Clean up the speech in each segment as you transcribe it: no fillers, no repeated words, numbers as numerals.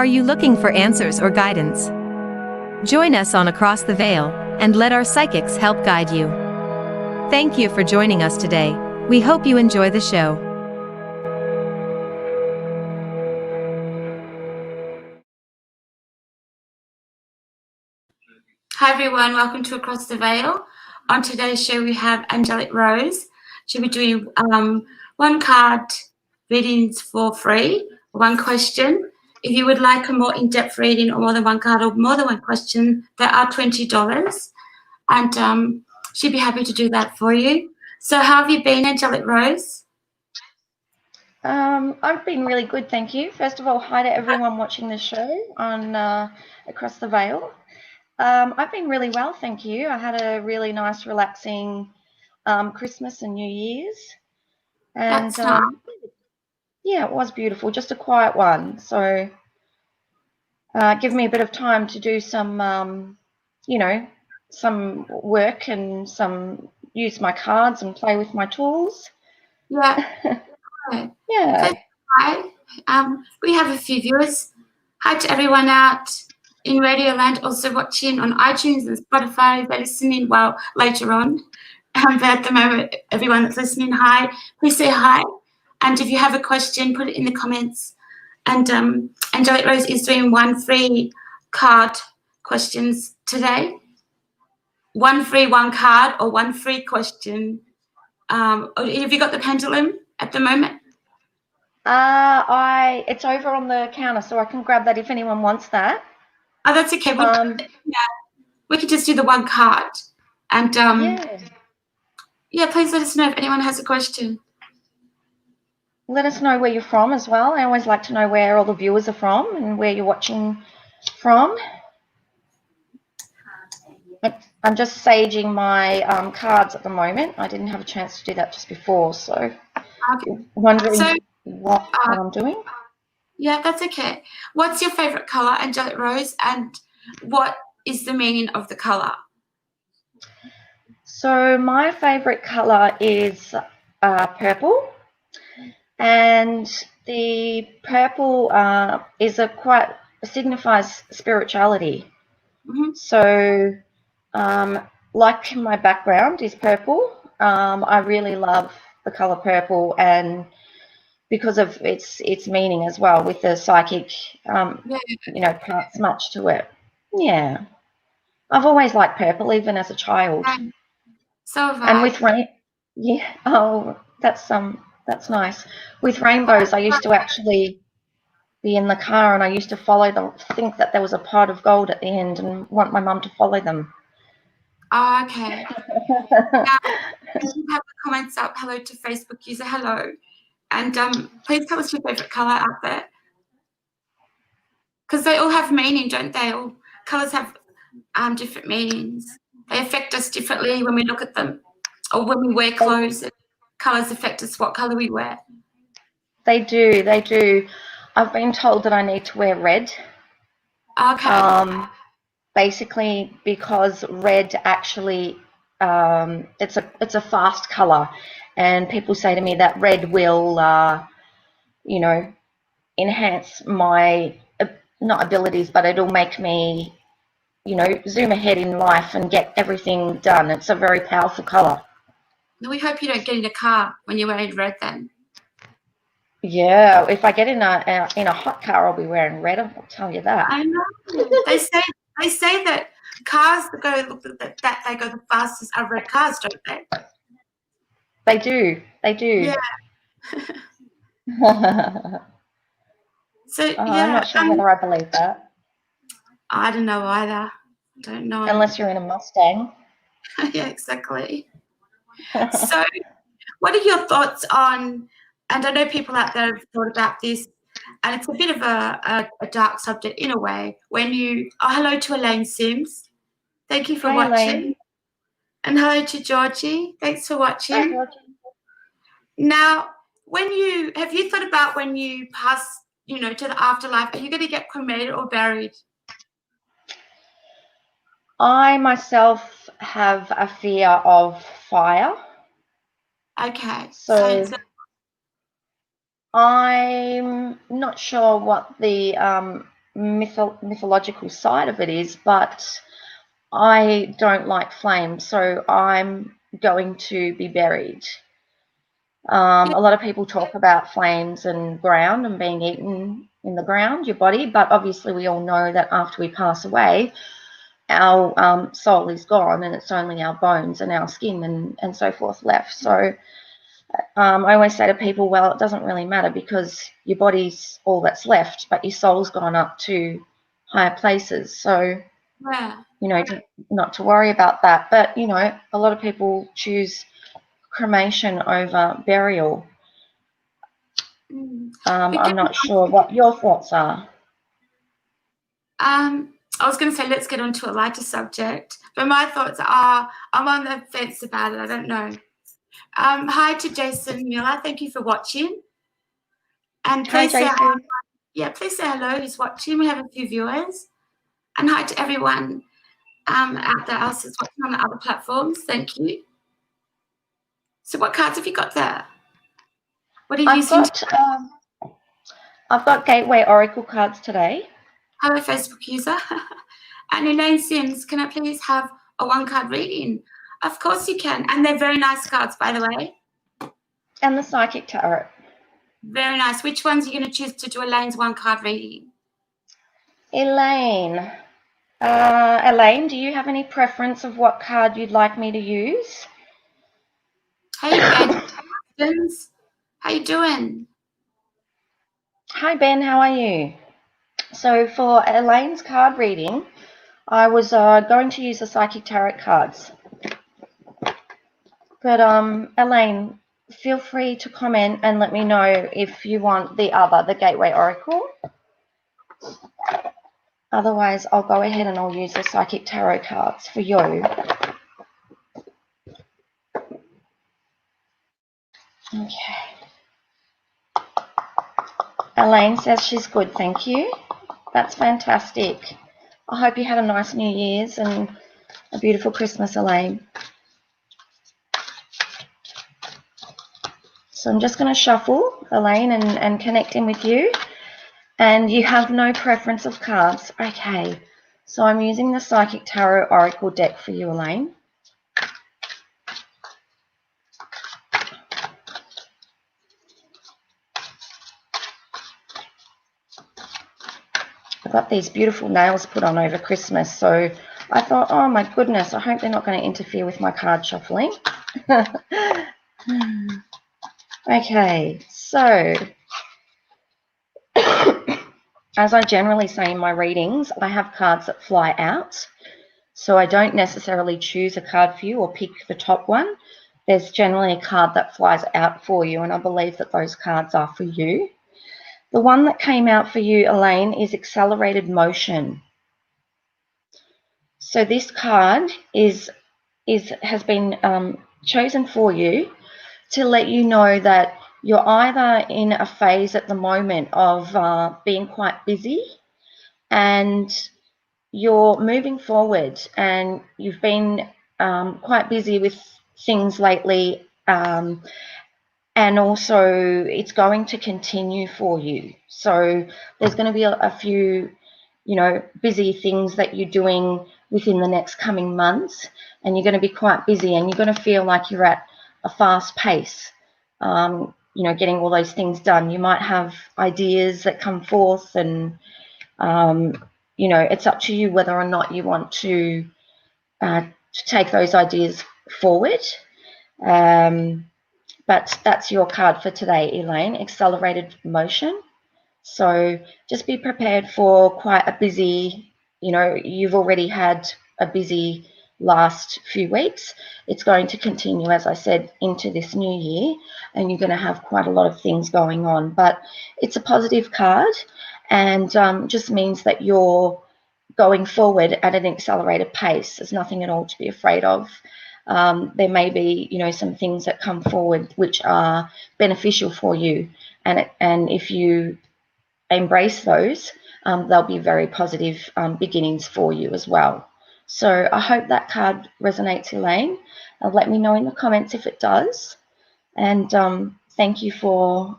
Are you looking for answers or guidance? Join us on Across the Veil, and let our psychics help guide you. Thank you for joining us today. We hope you enjoy the show. Hi everyone, welcome to Across the Veil. On today's show we have Angelic Rose. She'll be doing one card readings for free, one question. If you would like a more in-depth reading or more than one card or more than one question, there are $20, and she'd be happy to do that for you. So how have you been, Angelic Rose? I've been really good, thank you. First of all, hi to everyone watching the show on Across the Veil. I've been really well, thank you. I had a really nice, relaxing Christmas and New Year's. And That's nice. yeah, it was beautiful, just a quiet one. So give me a bit of time to do some, some work and use my cards and play with my tools. Yeah. Yeah. So, hi. We have a few viewers. Hi to everyone out in Radio Land, also watching on iTunes and Spotify. They're listening, well, later on. But at the moment, everyone that's listening, hi. Please say hi. And if you have a question, put it in the comments. And Angelic Rose is doing one free card questions today. One free, one card, or one free question. Have you got the pendulum at the moment? It's over on the counter, so I can grab that if anyone wants that. Oh, that's okay. We could just do the one card. And yeah, please let us know if anyone has a question. Let us know where you're from as well. I always like to know where all the viewers are from and where you're watching from. I'm just saging my cards at the moment. I didn't have a chance to do that just before, so Okay. Wondering what I'm doing. Yeah, that's okay. What's your favorite color, Angelic Rose, and what is the meaning of the color? So my favorite color is purple, and the purple signifies spirituality. Mm-hmm. So like my background is purple, I really love the color purple, and because of its meaning as well, with the psychic parts much to it. Yeah, I've always liked purple, even as a child. So have I. And with that's nice. With rainbows, I used to actually be in the car and I used to follow them, think that there was a pot of gold at the end and want my mum to follow them. Oh, okay. Now, you have the comments up. Hello to Facebook user. Hello. And please tell us your favorite color out there. Because they all have meaning, don't they? All colors have different meanings. They affect us differently when we look at them. Or when we wear clothes, colors affect us what color we wear. They do, they do. I've been told that I need to wear red. Okay. Basically because red actually, it's a fast color, and people say to me that red will, enhance my, not abilities, but it'll make me, zoom ahead in life and get everything done. It's a very powerful color. We hope you don't get in a car when you're wearing red then. Yeah, if I get in a hot car, I'll be wearing red. I'll tell you that. I know. They say that cars that they go the fastest are red cars, don't they? They do. They do. Yeah. So yeah, I'm not sure whether I believe that. I don't know either. Don't know. Unless you're in a Mustang. Yeah, exactly. So, what are your thoughts on? And I know people out there have thought about this, and it's a bit of a dark subject in a way. When you hello to Elaine Sims, thank you for watching, Elaine. and hello to Georgie, thanks for watching. Hi, Georgie. Now, have you thought about when you pass, to the afterlife, are you going to get cremated or buried? I myself have a fear of fire. Okay. So I'm not sure what the mythological side of it is, but I don't like flames, so I'm going to be buried. A lot of people talk about flames and ground and being eaten in the ground, your body, but obviously we all know that after we pass away, our soul is gone and it's only our bones and our skin and so forth left. So I always say to people, well, it doesn't really matter because your body's all that's left, but your soul's gone up to higher places. So, Yeah. you know, not to worry about that. But, you know, a lot of people choose cremation over burial. I'm not sure what your thoughts are. I was going to say, let's get on to a lighter subject, but my thoughts are, I'm on the fence about it. I don't know. Hi to Jason Miller. Thank you for watching. And please Hi, Jason. please say hello who's watching. We have a few viewers. And hi to everyone out there else who's watching on the other platforms. Thank you. So what cards have you got there? What are you using? I've got Gateway Oracle cards today. I'm a Facebook user. And Elaine Sims, can I please have a one-card reading? Of course you can. And they're very nice cards, by the way. And the Psychic Tarot. Very nice. Which ones are you going to choose to do Elaine's one-card reading? Elaine. Elaine, do you have any preference of what card you'd like me to use? Hey, Ben. How you doing? Hi, Ben. How are you? So for Elaine's card reading, I was going to use the Psychic Tarot cards. But Elaine, feel free to comment and let me know if you want the Gateway Oracle. Otherwise, I'll go ahead and I'll use the Psychic Tarot cards for you. Okay. Elaine says she's good, thank you. That's fantastic. I hope you had a nice New Year's and a beautiful Christmas, Elaine. So I'm just going to shuffle, Elaine, and connect in with you. And you have no preference of cards. Okay. So I'm using the Psychic Tarot Oracle deck for you, Elaine. I got these beautiful nails put on over Christmas, so I thought, oh my goodness, I hope they're not going to interfere with my card shuffling. Okay, so as I generally say in my readings, I have cards that fly out, so I don't necessarily choose a card for you or pick the top one. There's generally a card that flies out for you, and I believe that those cards are for you. The one that came out for you, Elaine, is Accelerated Motion. So this card has been chosen for you to let you know that you're either in a phase at the moment of being quite busy and you're moving forward, and you've been quite busy with things lately, and also it's going to continue for you. So there's going to be a few, you know, busy things that you're doing within the next coming months, and you're going to be quite busy and you're going to feel like you're at a fast pace, you know, getting all those things done. You might have ideas that come forth, and you know, it's up to you whether or not you want to take those ideas forward. But that's your card for today, Elaine, Accelerated Motion. So just be prepared for quite a busy, you know, you've already had a busy last few weeks. It's going to continue, as I said, into this new year, and you're going to have quite a lot of things going on. But it's a positive card, and just means that you're going forward at an accelerated pace. There's nothing at all to be afraid of. There may be, you know, some things that come forward which are beneficial for you, and if you embrace those, they'll be very positive beginnings for you as well. So I hope that card resonates, Elaine. Let me know in the comments if it does. And thank you for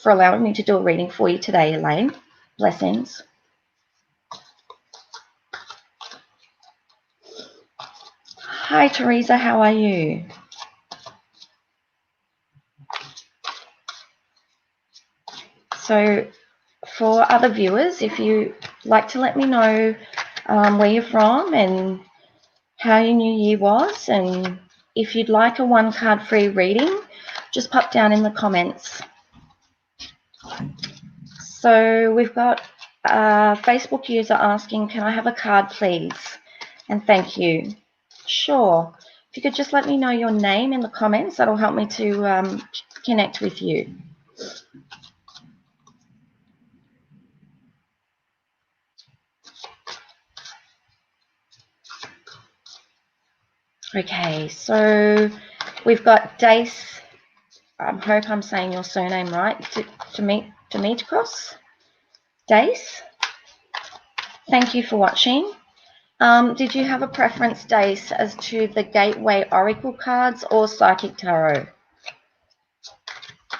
allowing me to do a reading for you today, Elaine. Blessings. Hi, Teresa. How are you? So for other viewers, if you like to let me know where you're from and how your new year was, and if you'd like a one card free reading, just pop down in the comments. So we've got a Facebook user asking, can I have a card please? And thank you. Sure. If you could just let me know your name in the comments, that'll help me to connect with you. Okay, so we've got Dace. I hope I'm saying your surname right. Demetrios? Dace? Thank you for watching. Did you have a preference, Dace, as to the Gateway Oracle cards or Psychic Tarot?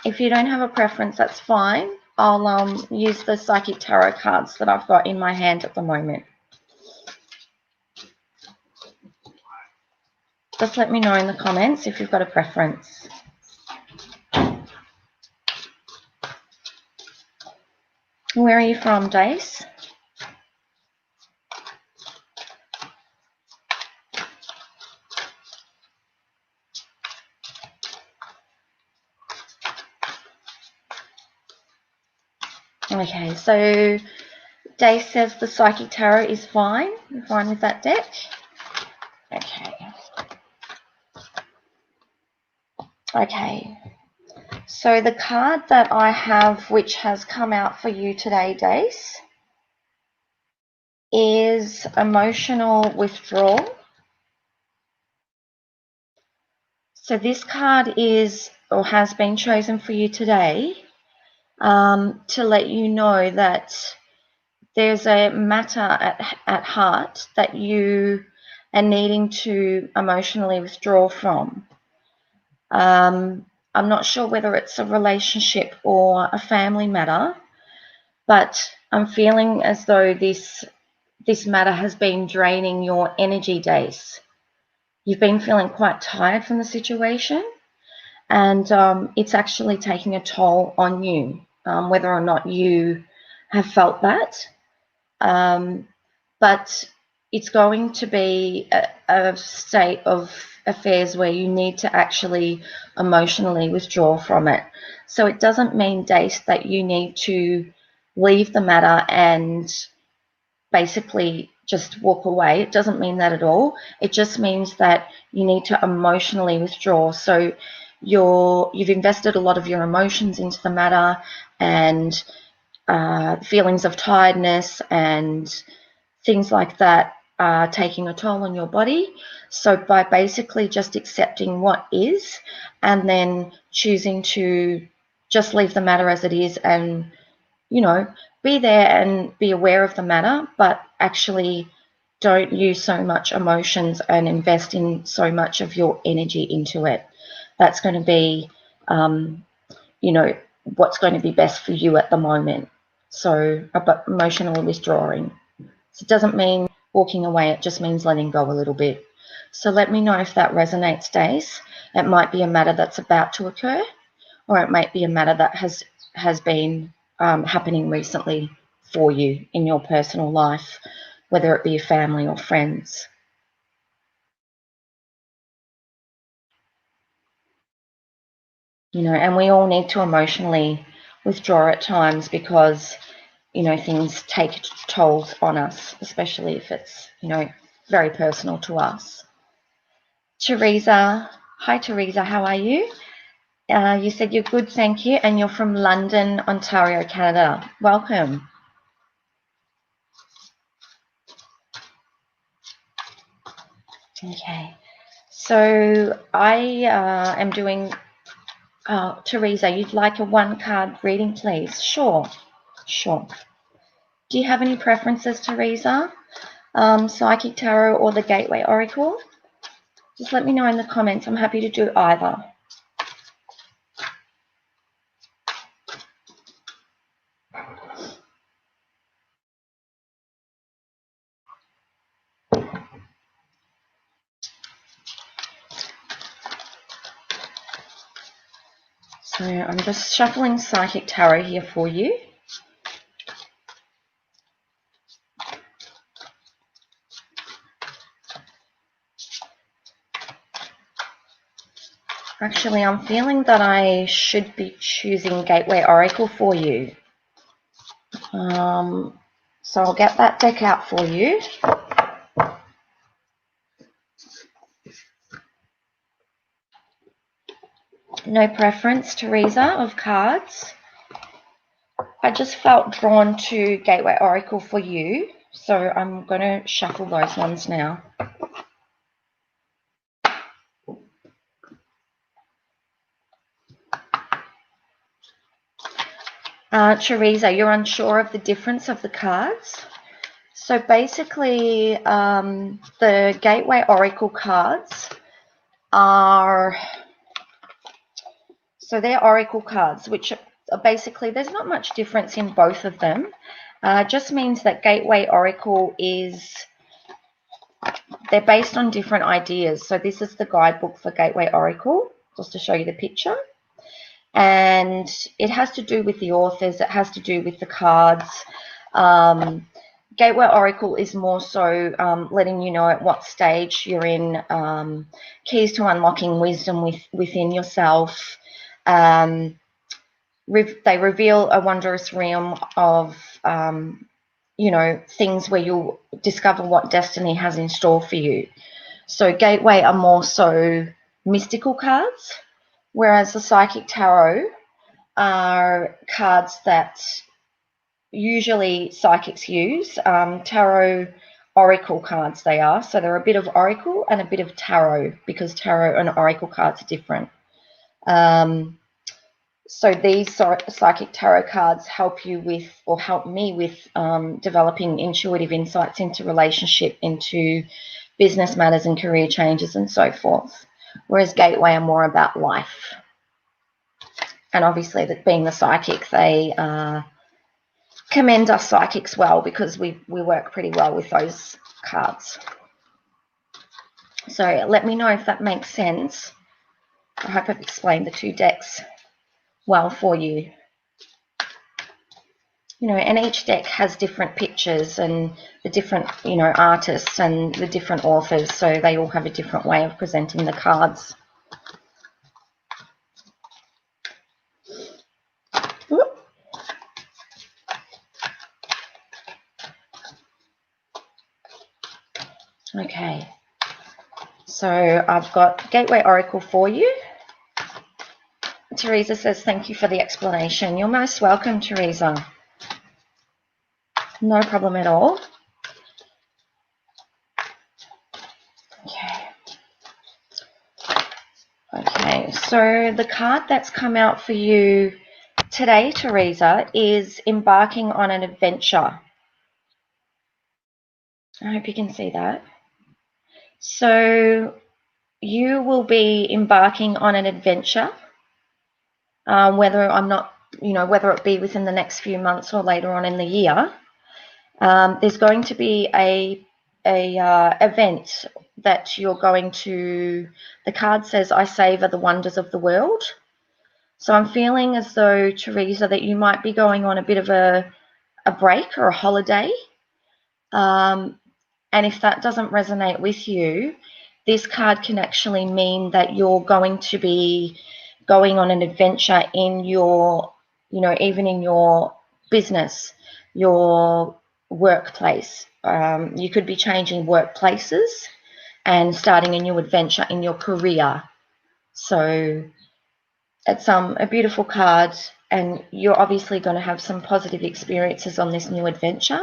If you don't have a preference, that's fine. I'll use the Psychic Tarot cards that I've got in my hand at the moment. Just let me know in the comments if you've got a preference. Where are you from, Dace? Okay, so Dace says the Psychic Tarot is fine. You're fine with that deck? Okay. Okay. So the card that I have, which has come out for you today, Dace, is Emotional Withdrawal. So this card is, or has been chosen for you today, to let you know that there's a matter at heart that you are needing to emotionally withdraw from. I'm not sure whether it's a relationship or a family matter, but I'm feeling as though this matter has been draining your energy, Dace. You've been feeling quite tired from the situation, and it's actually taking a toll on you, whether or not you have felt that. But it's going to be a state of affairs where you need to actually emotionally withdraw from it. So it doesn't mean, Dace, that you need to leave the matter and basically just walk away. It doesn't mean that at all. It just means that you need to emotionally withdraw. So you've invested a lot of your emotions into the matter, and feelings of tiredness and things like that are taking a toll on your body. So by basically just accepting what is, and then choosing to just leave the matter as it is, and be there and be aware of the matter, but actually don't use so much emotions and invest in so much of your energy into it. That's going to be what's going to be best for you at the moment. So about emotional withdrawing. So it doesn't mean walking away, it just means letting go a little bit. So let me know if that resonates, Dace. It might be a matter that's about to occur, or it might be a matter that has been happening recently for you in your personal life, whether it be family or friends. And we all need to emotionally withdraw at times because things take tolls on us, especially if it's, very personal to us. Teresa, hi Teresa, how are you? You said you're good, thank you, and you're from London, Ontario, Canada. Welcome. Okay, so I am doing, Teresa, you'd like a one card reading, please? Sure. Do you have any preferences, Teresa? Psychic Tarot or the Gateway Oracle? Just let me know in the comments. I'm happy to do either. So I'm just shuffling Psychic Tarot here for you. Actually, I'm feeling that I should be choosing Gateway Oracle for you. So I'll get that deck out for you. No preference, Teresa, of cards. I just felt drawn to Gateway Oracle for you, so I'm going to shuffle those ones now. Teresa, you're unsure of the difference of the cards. So basically, the Gateway Oracle cards are, so they're Oracle cards, which are basically, there's not much difference in both of them. Just means that Gateway Oracle is, they're based on different ideas. So this is the guidebook for Gateway Oracle, just to show you the picture. And it has to do with the authors, it has to do with the cards. Gateway Oracle is more so letting you know at what stage you're in, keys to unlocking wisdom within yourself. They reveal a wondrous realm of, things where you'll discover what destiny has in store for you. So Gateway are more so mystical cards, whereas the Psychic Tarot are cards that usually psychics use. Tarot oracle cards they are. So they're a bit of oracle and a bit of tarot, because tarot and oracle cards are different. So these Psychic Tarot cards help you with, or help me with, developing intuitive insights into relationship, into business matters and career changes and so forth. Whereas Gateway are more about life. And obviously, that being the psychic, they commend us psychics well, because we work pretty well with those cards. So let me know if that makes sense. I hope I've explained the two decks well for you. And each deck has different pictures and the different, artists and the different authors, so they all have a different way of presenting the cards. Okay, so I've got Gateway Oracle for you. Teresa says, thank you for the explanation. You're most welcome, Teresa. No problem at all. Okay, so the card that's come out for you today, Teresa, is embarking on an adventure. I hope you can see that. So you will be embarking on an adventure, whether it be within the next few months or later on in the year. There's going to be a event that you're going to, the card says, I savor the wonders of the world. So I'm feeling as though, Teresa, that you might be going on a bit of a break or a holiday. And if that doesn't resonate with you, this card can actually mean that you're going to be going on an adventure in your, even in your business, your workplace. You could be changing workplaces and starting a new adventure in your career. So it's a beautiful card, and you're obviously going to have some positive experiences on this new adventure,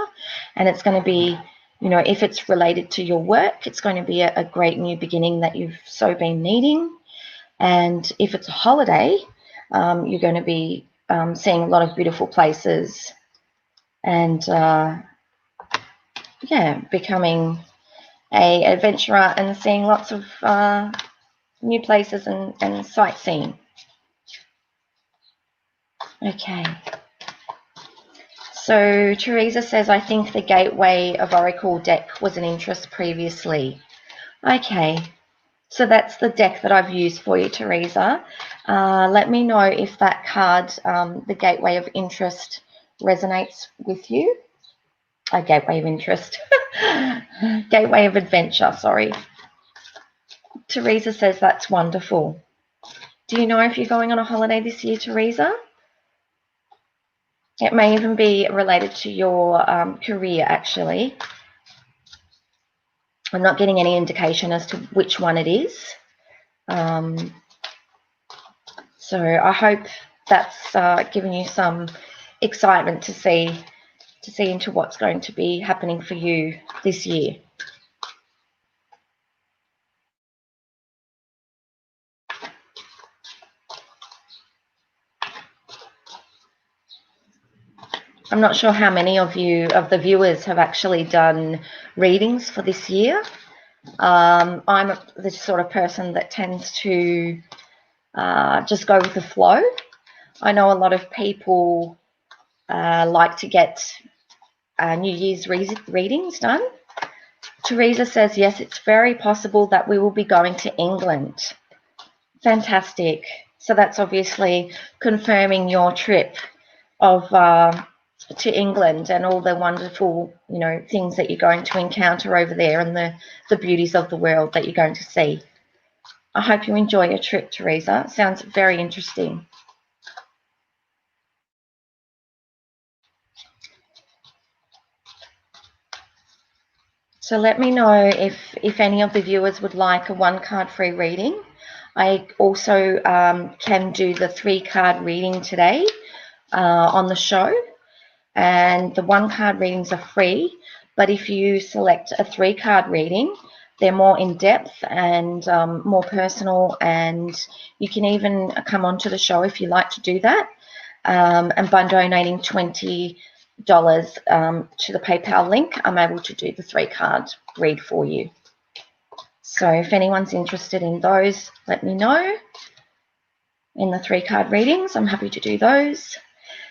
and it's going to be, if it's related to your work, it's going to be a great new beginning that you've so been needing. And if it's a holiday, you're going to be seeing a lot of beautiful places and becoming an adventurer and seeing lots of new places and sightseeing. Okay. So Teresa says, I think the Gateway of Oracle deck was an interest previously. Okay. So that's the deck that I've used for you, Teresa. Let me know if that card, the Gateway of Interest, resonates with you. Gateway of Interest. Gateway of Adventure, sorry. Teresa says that's wonderful. Do you know if you're going on a holiday this year, Teresa? It may even be related to your career, actually. I'm not getting any indication as to which one it is. So I hope that's given you some excitement to see into what's going to be happening for you this year. I'm not sure how many of the viewers have actually done readings for this year. I'm the sort of person that tends to just go with the flow. I know a lot of people like to get New Year's readings done. Teresa says, yes, it's very possible that we will be going to England. Fantastic. So that's obviously confirming your trip of to England and all the wonderful, things that you're going to encounter over there and the beauties of the world that you're going to see. I hope you enjoy your trip, Teresa. Sounds very interesting. So let me know if any of the viewers would like a 1-card free reading. I also can do the 3-card reading today on the show. And the 1-card readings are free. But if you select a 3-card reading, they're more in-depth and more personal. And you can even come onto the show if you like to do that. And by donating $20 to the PayPal link, I'm able to do the 3-card read for you. So if anyone's interested in those, let me know. In the 3-card readings, I'm happy to do those.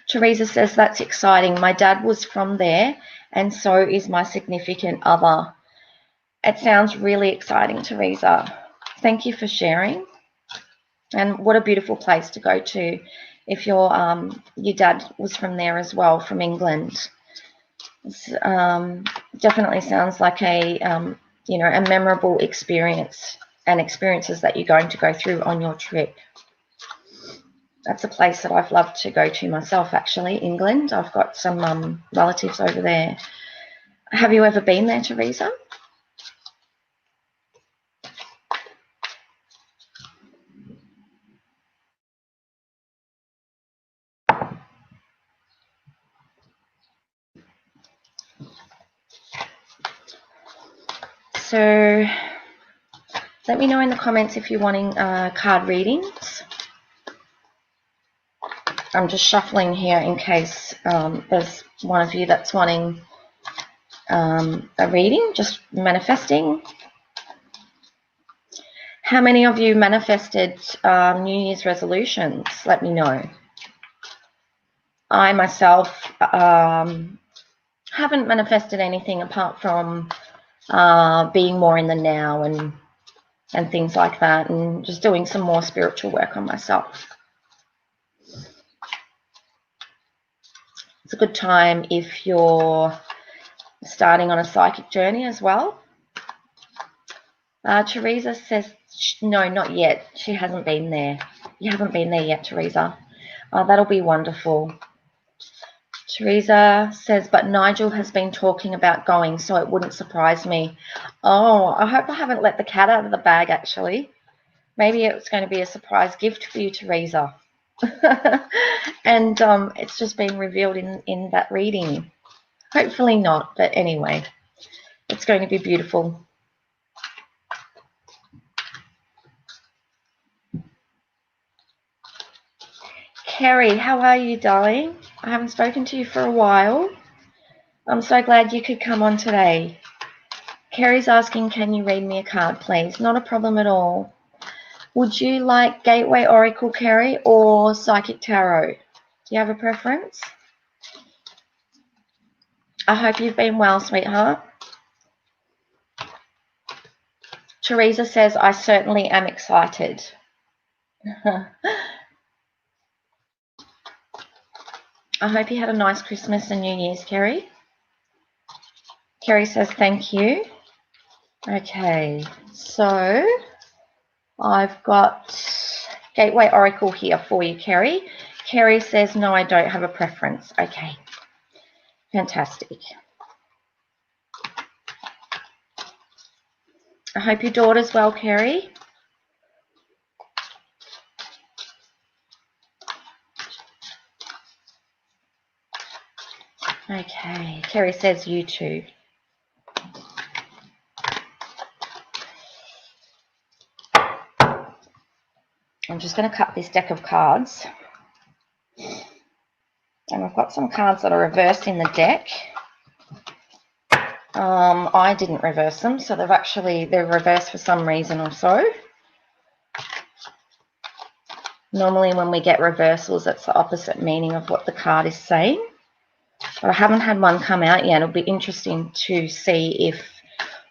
Teresa says, that's exciting. My dad was from there, and so is my significant other. It sounds really exciting, Teresa. Thank you for sharing. And what a beautiful place to go to if your dad was from there as well, from England. It's, definitely sounds like a memorable experience and experiences that you're going to go through on your trip. That's a place that I've loved to go to myself, actually, England. I've got some relatives over there. Have you ever been there, Teresa? So let me know in the comments if you're wanting card readings. I'm just shuffling here in case there's one of you that's wanting a reading, just manifesting. How many of you manifested New Year's resolutions? Let me know. I myself haven't manifested anything apart from being more in the now and things like that, and just doing some more spiritual work on myself. It's a good time if you're starting on a psychic journey as well. Teresa says, no, not yet. She hasn't been there. You haven't been there yet, Teresa. That'll be wonderful. Teresa says, but Nigel has been talking about going, so it wouldn't surprise me. Oh, I hope I haven't let the cat out of the bag, actually. Maybe it's going to be a surprise gift for you, Teresa. And it's just been revealed in that reading. Hopefully not, but anyway, it's going to be beautiful. Kerry, how are you, darling? I haven't spoken to you for a while. I'm so glad you could come on today. Kerry's asking, can you read me a card, please? Not a problem at all. Would you like Gateway Oracle, Kerry, or Psychic Tarot? Do you have a preference? I hope you've been well, sweetheart. Teresa says, I certainly am excited. I hope you had a nice Christmas and New Year's, Kerry. Kerry says thank you. Okay, so I've got Gateway Oracle here for you, Kerry. Kerry says, no, I don't have a preference. Okay, fantastic. I hope your daughter's well, Kerry. Okay, Kerry says you too. I'm just going to cut this deck of cards. And I've got some cards that are reversed in the deck. I didn't reverse them, so they're reversed for some reason or so. Normally when we get reversals, that's the opposite meaning of what the card is saying. But I haven't had one come out yet. It'll be interesting to see if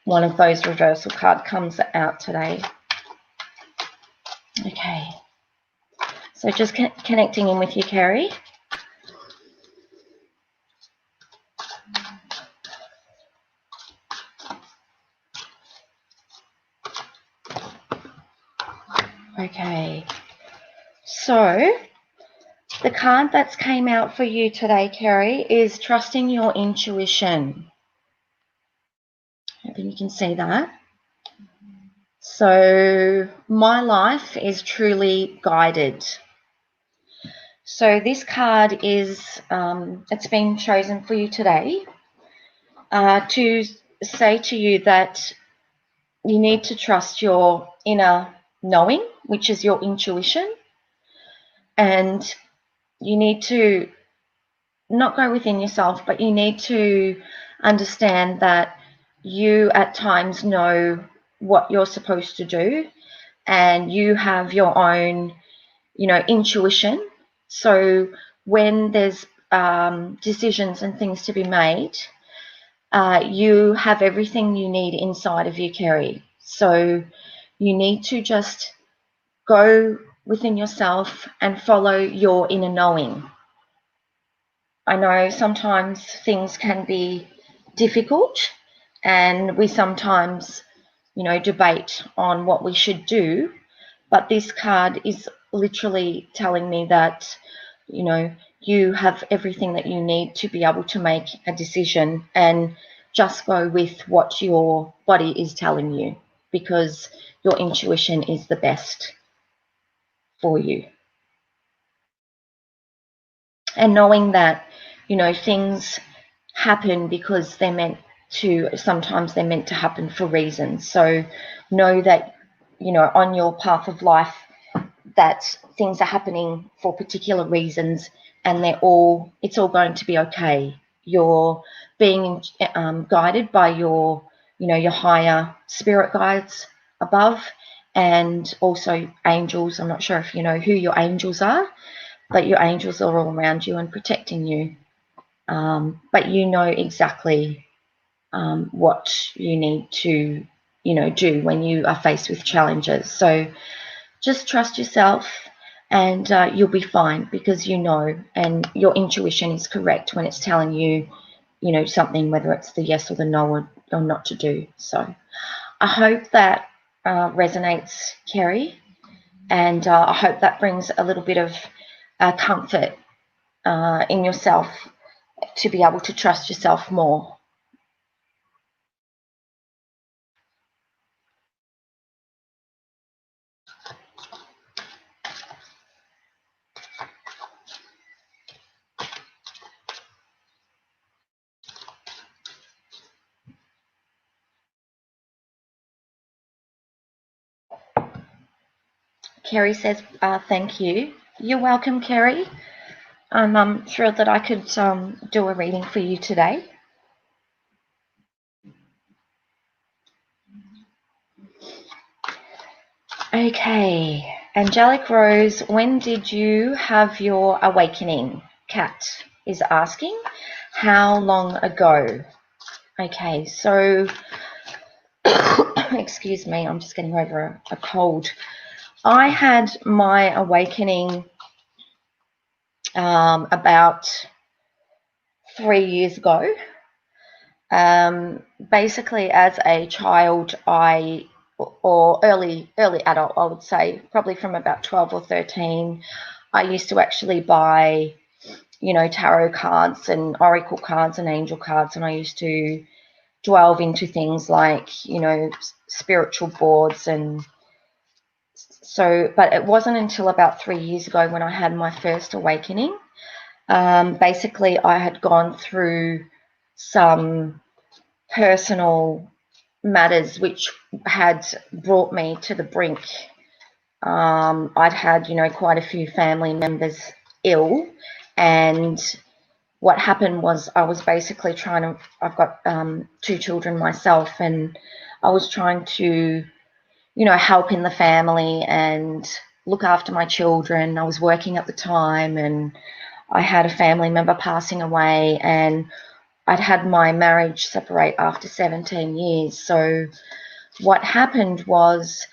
one of those reversal cards comes out today. Okay. So just connecting in with you, Kerry. Okay. So the card that's came out for you today, Kerry, is trusting your intuition. I think you can see that. So my life is truly guided. So this card is, it's been chosen for you today to say to you that you need to trust your inner knowing, which is your intuition, and you need to not go within yourself, but you need to understand that you at times know what you're supposed to do, and you have your own, intuition. So when there's decisions and things to be made, you have everything you need inside of you, Kerry. So you need to just go within yourself and follow your inner knowing. I know sometimes things can be difficult, and we sometimes, debate on what we should do. But this card is literally telling me that, you have everything that you need to be able to make a decision, and just go with what your body is telling you, because your intuition is the best for you. And knowing that, things happen because sometimes they're meant to happen for reasons. So know that, on your path of life, that things are happening for particular reasons, and it's all going to be okay. You're being guided by your higher spirit guides above, and also angels. I'm not sure if you know who your angels are, but your angels are all around you and protecting you. But you know exactly what you need to, do when you are faced with challenges. So just trust yourself, and you'll be fine, because and your intuition is correct when it's telling you, something, whether it's the yes or the no or not to do. So I hope that resonates, Kerry, and I hope that brings a little bit of comfort in yourself to be able to trust yourself more. Kerry says, thank you. You're welcome, Kerry. I'm thrilled that I could do a reading for you today. Okay, Angelic Rose, when did you have your awakening? Kat is asking. How long ago? Okay, so, excuse me, I'm just getting over a cold. I had my awakening about 3 years ago. Basically, as a child, or early adult, I would say, probably from about 12 or 13, I used to actually buy, tarot cards and oracle cards and angel cards, and I used to delve into things like, spiritual boards. And so, but it wasn't until about 3 years ago when I had my first awakening. Basically, I had gone through some personal matters which had brought me to the brink. I'd had, quite a few family members ill, and what happened was I was basically I've got 2 children myself, and I was trying to, help in the family and look after my children. I was working at the time, and I had a family member passing away, and I'd had my marriage separate after 17 years. So what happened was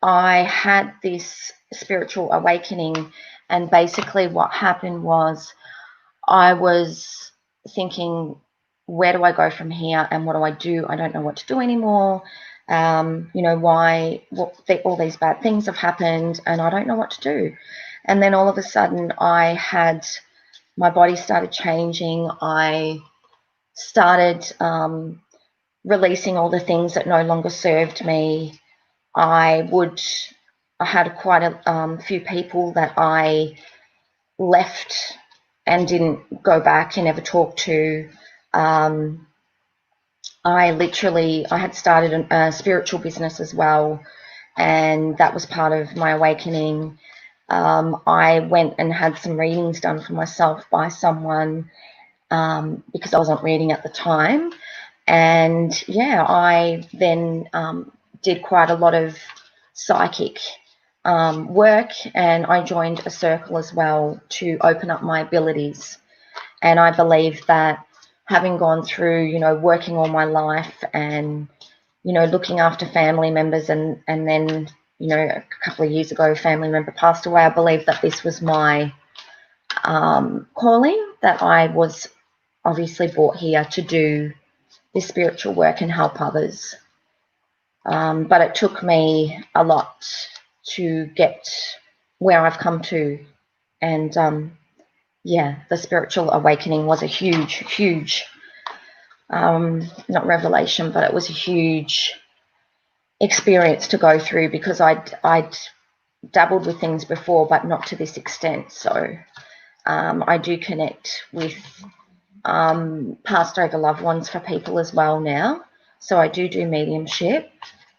I had this spiritual awakening, and basically what happened was I was thinking, where do I go from here, and what do I do? I don't know what to do anymore. All these bad things have happened, and I don't know what to do. And then all of a sudden, my body started changing. I started releasing all the things that no longer served me. I had quite a few people that I left and didn't go back and ever talk to. I had started a spiritual business as well, and that was part of my awakening. I went and had some readings done for myself by someone, because I wasn't reading at the time. And yeah, I then did quite a lot of psychic work, and I joined a circle as well to open up my abilities. And I believe that having gone through, working all my life and, looking after family members, and then, a couple of years ago, a family member passed away, I believe that this was my calling, that I was obviously brought here to do this spiritual work and help others. But it took me a lot to get where I've come to. And the spiritual awakening was a huge, not revelation, but it was a huge experience to go through, because I'd dabbled with things before, but not to this extent. So I do connect with passed over loved ones for people as well now. So I do mediumship.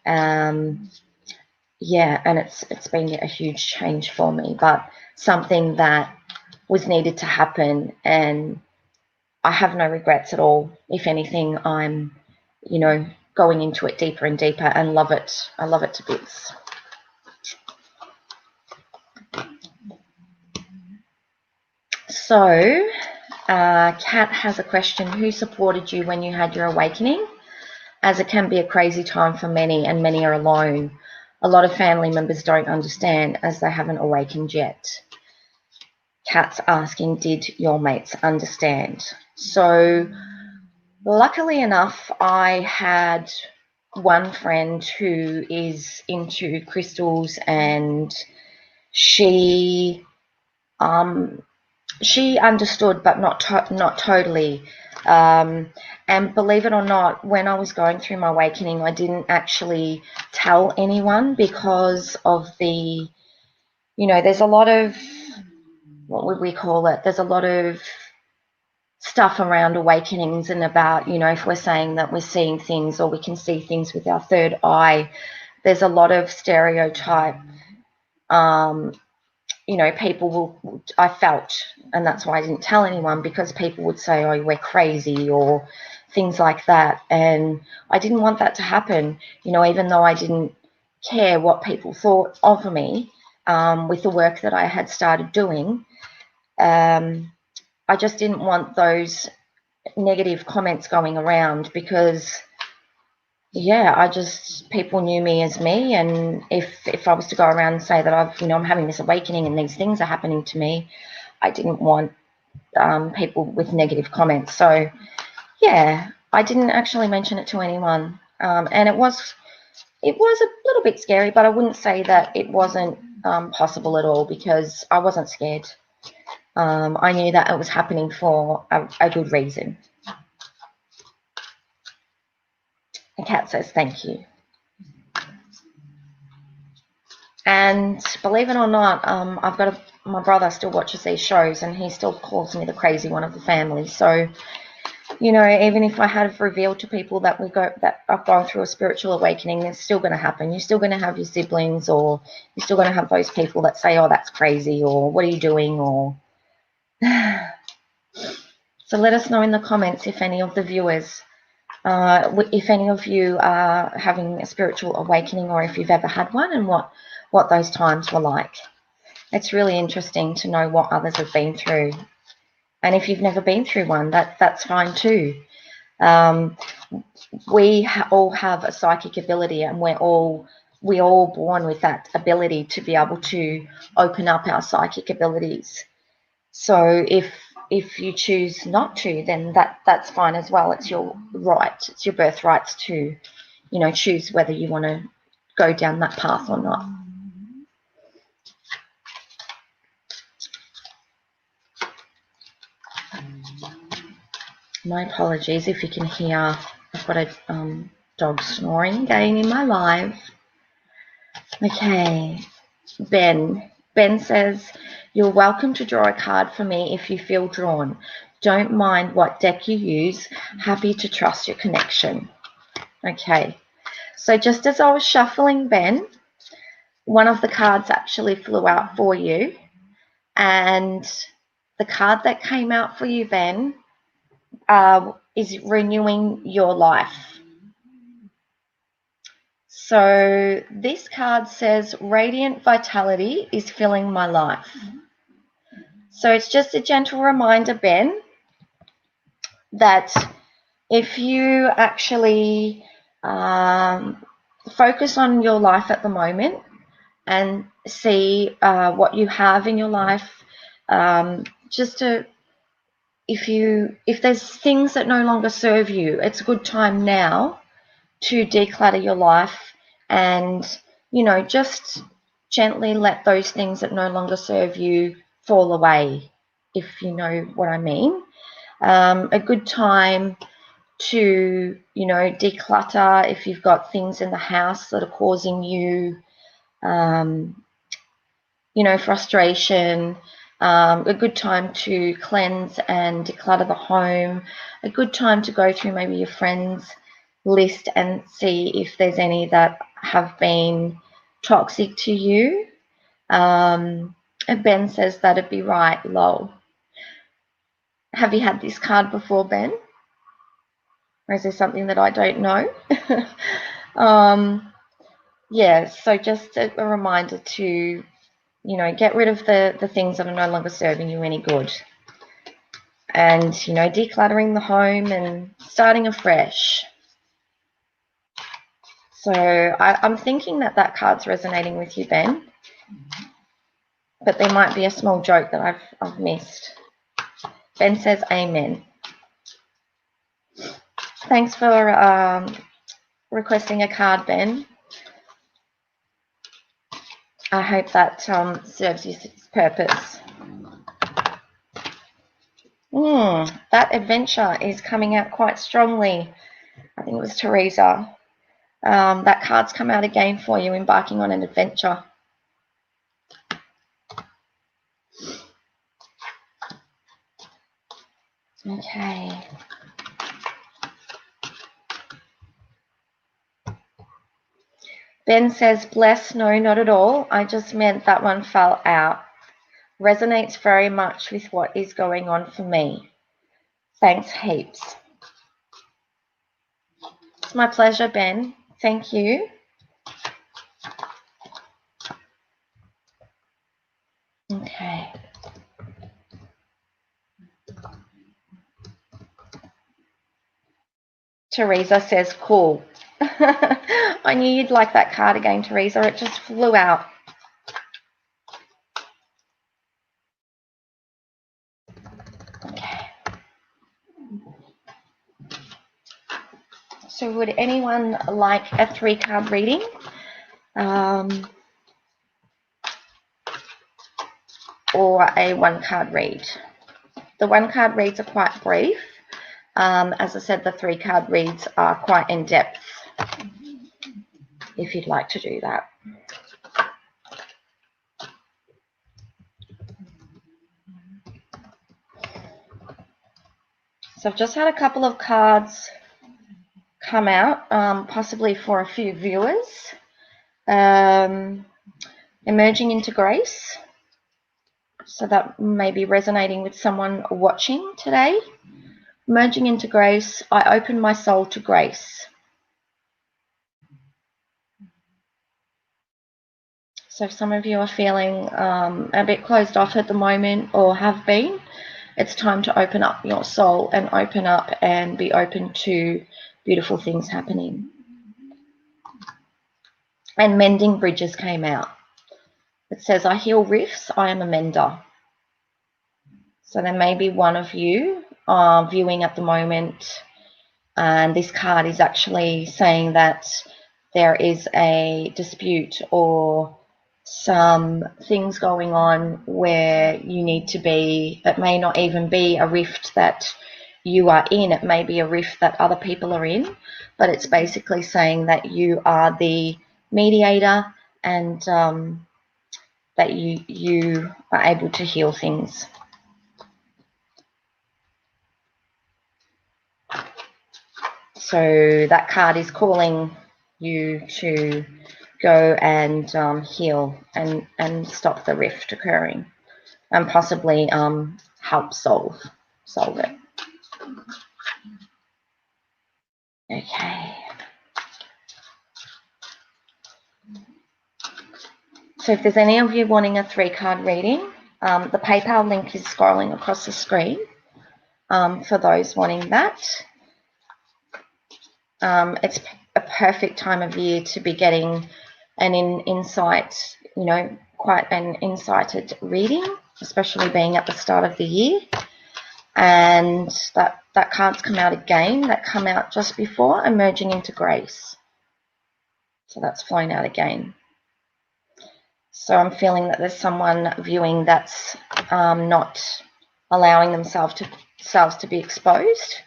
And it's been a huge change for me, but something that was needed to happen, and I have no regrets at all. If anything, I'm, going into it deeper and deeper, and love it. I love it to bits. So, Kat has a question. Who supported you when you had your awakening? As it can be a crazy time for many, and many are alone. A lot of family members don't understand, as they haven't awakened yet. Kat's asking, did your mates understand? So, luckily enough, I had one friend who is into crystals, and she understood, but not totally. And believe it or not, when I was going through my awakening, I didn't actually tell anyone, because of the, there's a lot of, what would we call it? There's a lot of stuff around awakenings, and about, if we're saying that we're seeing things, or we can see things with our third eye, there's a lot of stereotype. People I felt, and that's why I didn't tell anyone, because people would say, oh, we're crazy, or things like that. And I didn't want that to happen, even though I didn't care what people thought of me, with the work that I had started doing. I just didn't want those negative comments going around, because yeah, people knew me as me, and if I was to go around and say that I'm having this awakening and these things are happening to me, I didn't want people with negative comments. So yeah, I didn't actually mention it to anyone, and it was a little bit scary, but I wouldn't say that it wasn't possible at all, because I wasn't scared. I knew that it was happening for a good reason. The cat says thank you. And believe it or not, my brother still watches these shows, and he still calls me the crazy one of the family. So, even if I had revealed to people that I've gone through a spiritual awakening, it's still going to happen. You're still going to have your siblings, or you're still going to have those people that say, "Oh, that's crazy," or "What are you doing?" Or so let us know in the comments if any of the viewers, if any of you are having a spiritual awakening, or if you've ever had one, and what those times were like. It's really interesting to know what others have been through. And if you've never been through one, that's fine too. We all have a psychic ability, and we're all born with that ability to be able to open up our psychic abilities. So if you choose not to, then that's fine as well. It's your right. It's your birthright to, choose whether you want to go down that path or not. My apologies if you can hear. I've got a dog snoring again in my live. Okay, Ben. Ben says, "You're welcome to draw a card for me if you feel drawn. Don't mind what deck you use. Happy to trust your connection." Okay, so just as I was shuffling, Ben, one of the cards actually flew out for you. And the card that came out for you, Ben, is renewing your life. So this card says, "Radiant vitality is filling my life." So it's just a gentle reminder, Ben, that if you actually focus on your life at the moment and see what you have in your life, if there's things that no longer serve you, it's a good time now to declutter your life, and just gently let those things that no longer serve you fall away, if you know what I mean. A good time to declutter if you've got things in the house that are causing you frustration. A good time to cleanse and declutter the home. A good time to go through maybe your friends list and see if there's any that have been toxic to you. And Ben says that'd be right, lol. Have you had this card before, Ben? Or is there something that I don't know? Yeah, so just a reminder to get rid of the things that are no longer serving you any good. And, decluttering the home and starting afresh. So I'm thinking that card's resonating with you, Ben. But there might be a small joke that I've missed. Ben says amen. Thanks for requesting a card, Ben. I hope that serves its purpose. That adventure is coming out quite strongly. I think it was Teresa. That card's come out again for you, embarking on an adventure. Okay. Ben says, "Bless, no, not at all. I just meant that one fell out. Resonates very much with what is going on for me. Thanks heaps." It's my pleasure, Ben. Thank you. Okay. Teresa says, "Cool. I knew you'd like that card again, Teresa. It just flew out. Okay. So would anyone like a 3-card reading? Or a 1-card read? The 1-card reads are quite brief. As I said, the 3-card reads are quite in-depth, if you'd like to do that. So I've just had a couple of cards come out, possibly for a few viewers. Emerging into grace. So that may be resonating with someone watching today. Emerging into grace, I open my soul to grace. So if some of you are feeling a bit closed off at the moment or have been, it's time to open up your soul and open up and be open to beautiful things happening. And mending bridges came out. It says, I heal rifts, I am a mender. So there may be one of you viewing at the moment, and this card is actually saying that there is a dispute or some things going on where you need to be. It may not even be a rift that you are in, it may be a rift that other people are in, but it's basically saying that you are the mediator and that you are able to heal things. So that card is calling you to go and heal and stop the rift occurring, and possibly help solve it. Okay. So if there's any of you wanting a 3-card reading, the PayPal link is scrolling across the screen for those wanting that. It's a perfect time of year to be getting an insight, quite an insighted reading, especially being at the start of the year. And that card's come out again, that come out just before, emerging into grace. So that's flown out again. So I'm feeling that there's someone viewing that's not allowing themselves to be exposed,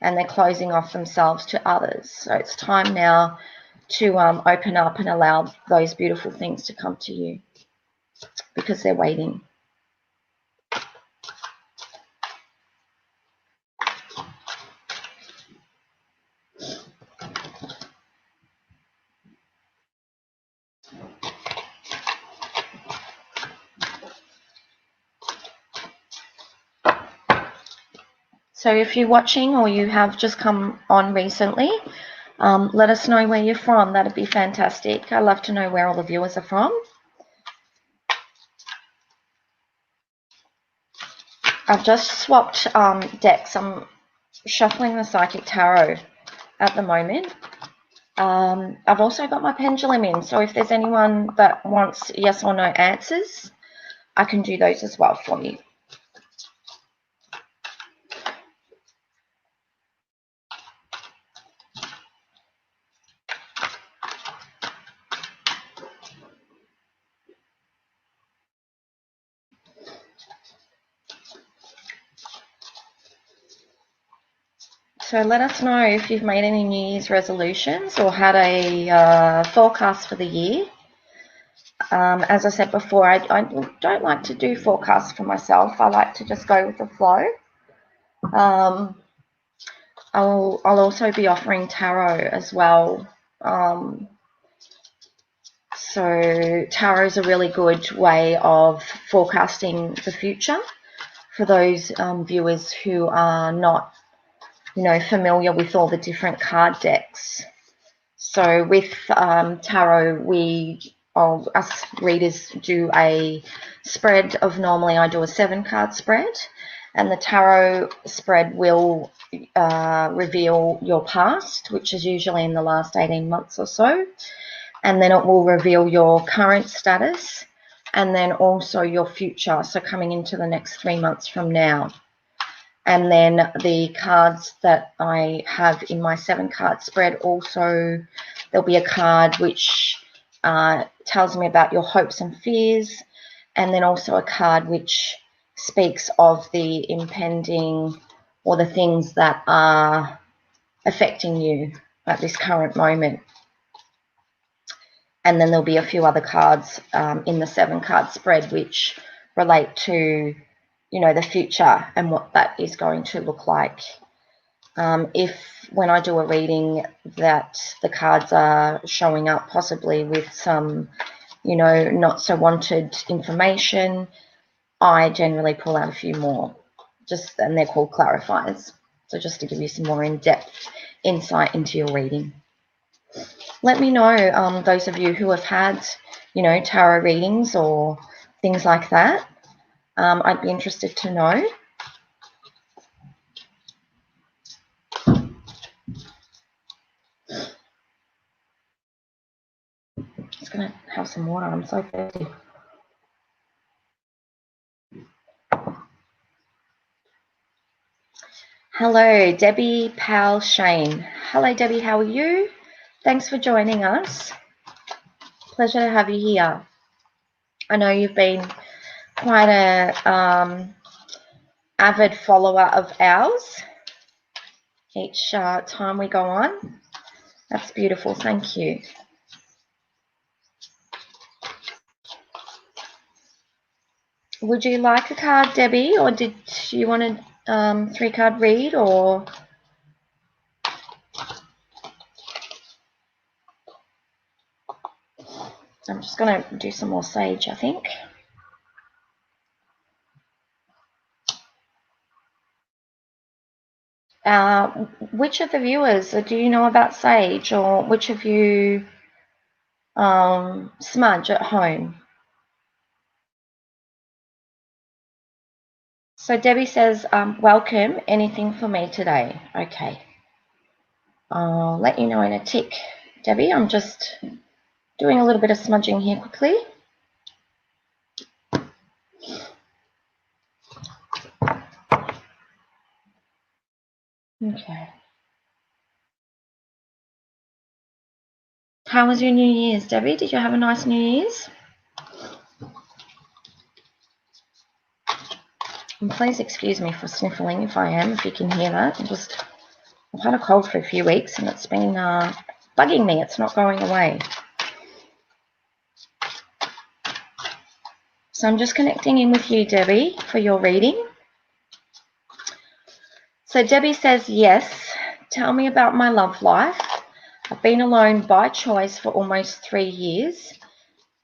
and they're closing off themselves to others. So it's time now to open up and allow those beautiful things to come to you, because they're waiting. So if you're watching or you have just come on recently, let us know where you're from. That'd be fantastic. I love to know where all the viewers are from. I've just swapped decks. I'm shuffling the Psychic Tarot at the moment. I've also got my pendulum in, so if there's anyone that wants yes or no answers, I can do those as well for you. So let us know if you've made any New Year's resolutions or had a forecast for the year. As I said before, I don't like to do forecasts for myself. I like to just go with the flow. I'll also be offering tarot as well. So tarot is a really good way of forecasting the future for those viewers who are not familiar with all the different card decks. So with tarot, us readers do a spread of, normally I do a 7-card spread, and the tarot spread will reveal your past, which is usually in the last 18 months or so, and then it will reveal your current status, and then also your future, so coming into the next 3 months from now. And then the cards that I have in my 7-card spread, also there'll be a card which tells me about your hopes and fears, and then also a card which speaks of the impending or the things that are affecting you at this current moment. And then there'll be a few other cards in the 7-card spread which relate to, you know, the future and what that is going to look like. If when I do a reading that the cards are showing up possibly with some, you know, not so wanted information, I generally pull out a few more, and they're called clarifiers. So just to give you some more in-depth insight into your reading. Let me know, those of you who have had, you know, tarot readings or things like that. I'd be interested to know. Just going to have some water. I'm so thirsty. Hello, Debbie Powell Shane. Hello, Debbie. How are you? Thanks for joining us. Pleasure to have you here. I know you've been quite a avid follower of ours each time we go on. That's beautiful. Thank you. Would you like a card, Debbie, or did you want a 3-card read, or? I'm just going to do some more sage, I think. Which of the viewers do you know about sage, or which of you smudge at home? So Debbie says, welcome, anything for me today? Okay. I'll let you know in a tick, Debbie. I'm just doing a little bit of smudging here quickly. Okay. How was your New Year's, Debbie? Did you have a nice New Year's? And please excuse me for sniffling if I am, if you can hear that. I've had a cold for a few weeks and it's been bugging me. It's not going away. So I'm just connecting in with you, Debbie, for your reading. So Debbie says, yes, tell me about my love life. I've been alone by choice for almost 3 years.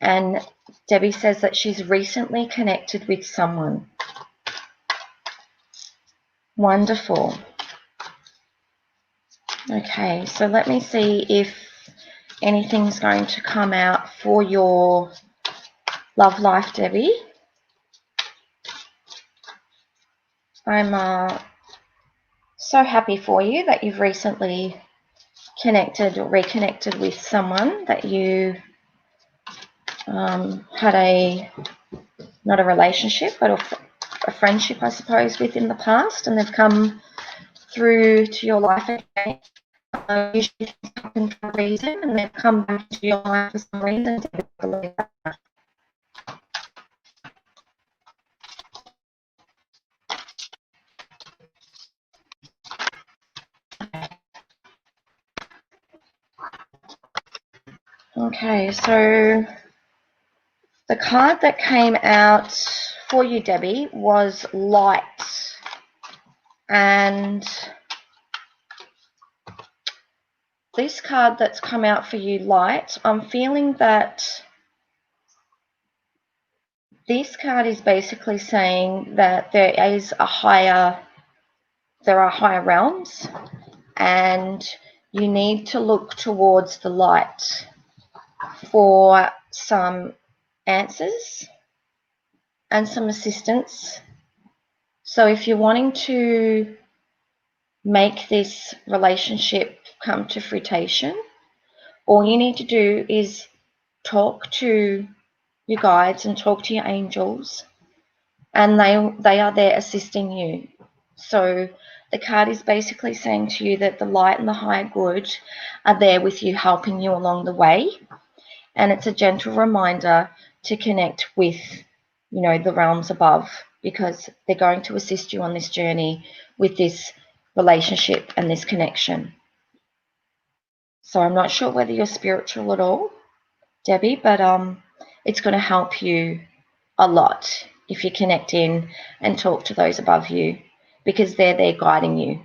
And Debbie says that she's recently connected with someone. Wonderful. Okay, so let me see if anything's going to come out for your love life, Debbie. I'm so happy for you that you've recently connected or reconnected with someone that you had not a relationship, but a friendship, I suppose, with in the past, and they've come through to your life again. Usually things happen for a reason, and they've come back to your life for some reason. Okay, so the card that came out for you, Debbie, was light. And this card that's come out for you, light, I'm feeling that this card is basically saying that there are higher realms, and you need to look towards the light for some answers and some assistance. So if you're wanting to make this relationship come to fruition, all you need to do is talk to your guides and talk to your angels, and they are there assisting you. So the card is basically saying to you that the light and the higher good are there with you, helping you along the way. And it's a gentle reminder to connect with, the realms above, because they're going to assist you on this journey with this relationship and this connection. So I'm not sure whether you're spiritual at all, Debbie, but it's going to help you a lot if you connect in and talk to those above you, because they're there guiding you.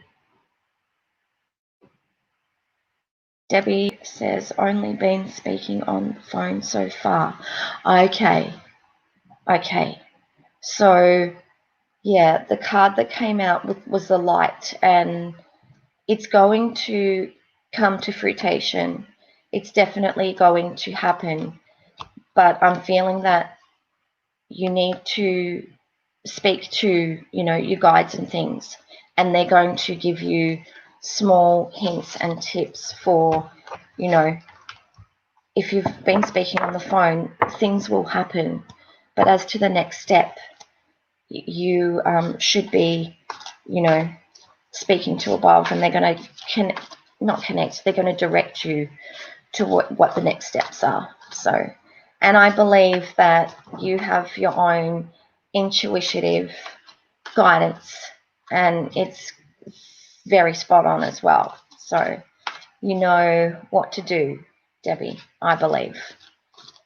Debbie says, only been speaking on the phone so far. Okay. So, yeah, the card that came out was the light, and it's going to come to fruition. It's definitely going to happen, but I'm feeling that you need to speak to, your guides and things, and they're going to give you small hints and tips for, if you've been speaking on the phone, things will happen. But as to the next step, you should be, speaking to above, and they're going to not connect, they're going to direct you to what the next steps are. So, and I believe that you have your own intuitive guidance, and it's very spot on as well. So you know what to do, Debbie, I believe.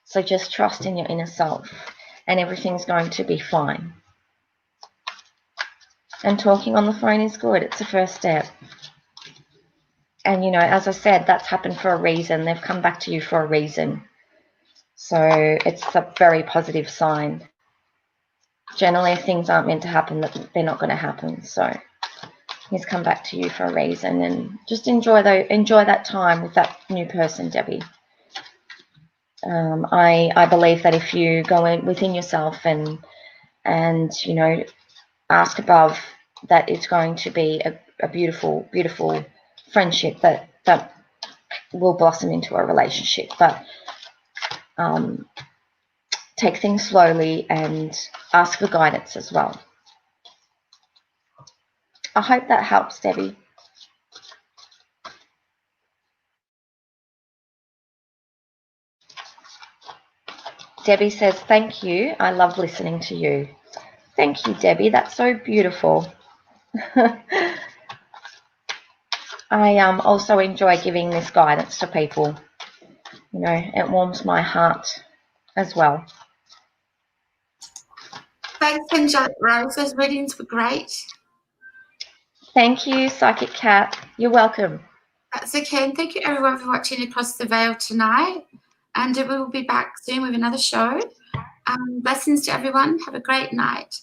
So just trust in your inner self, and everything's going to be fine. And talking on the phone is good. It's the first step. And, as I said, that's happened for a reason. They've come back to you for a reason. So it's a very positive sign. Generally, if things aren't meant to happen, they're not going to happen. So he's come back to you for a reason, and just enjoy that time with that new person, Debbie. I believe that if you go in within yourself and ask above, that it's going to be a beautiful, beautiful friendship that will blossom into a relationship. But take things slowly and ask for guidance as well. I hope that helps, Debbie. Debbie says, thank you. I love listening to you. Thank you, Debbie. That's so beautiful. I also enjoy giving this guidance to people. It warms my heart as well. Thanks, Angelic Rose. Those readings were great. Thank you, Psychic Cat. You're welcome. That's okay. And thank you, everyone, for watching Across the Veil tonight. And we will be back soon with another show. Blessings to everyone. Have a great night.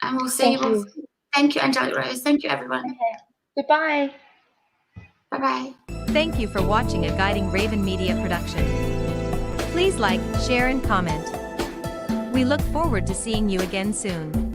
And we'll see you. Thank you, Angelic Rose. Thank you, everyone. Okay. Goodbye. Bye-bye. Thank you for watching a Guiding Raven Media production. Please like, share and comment. We look forward to seeing you again soon.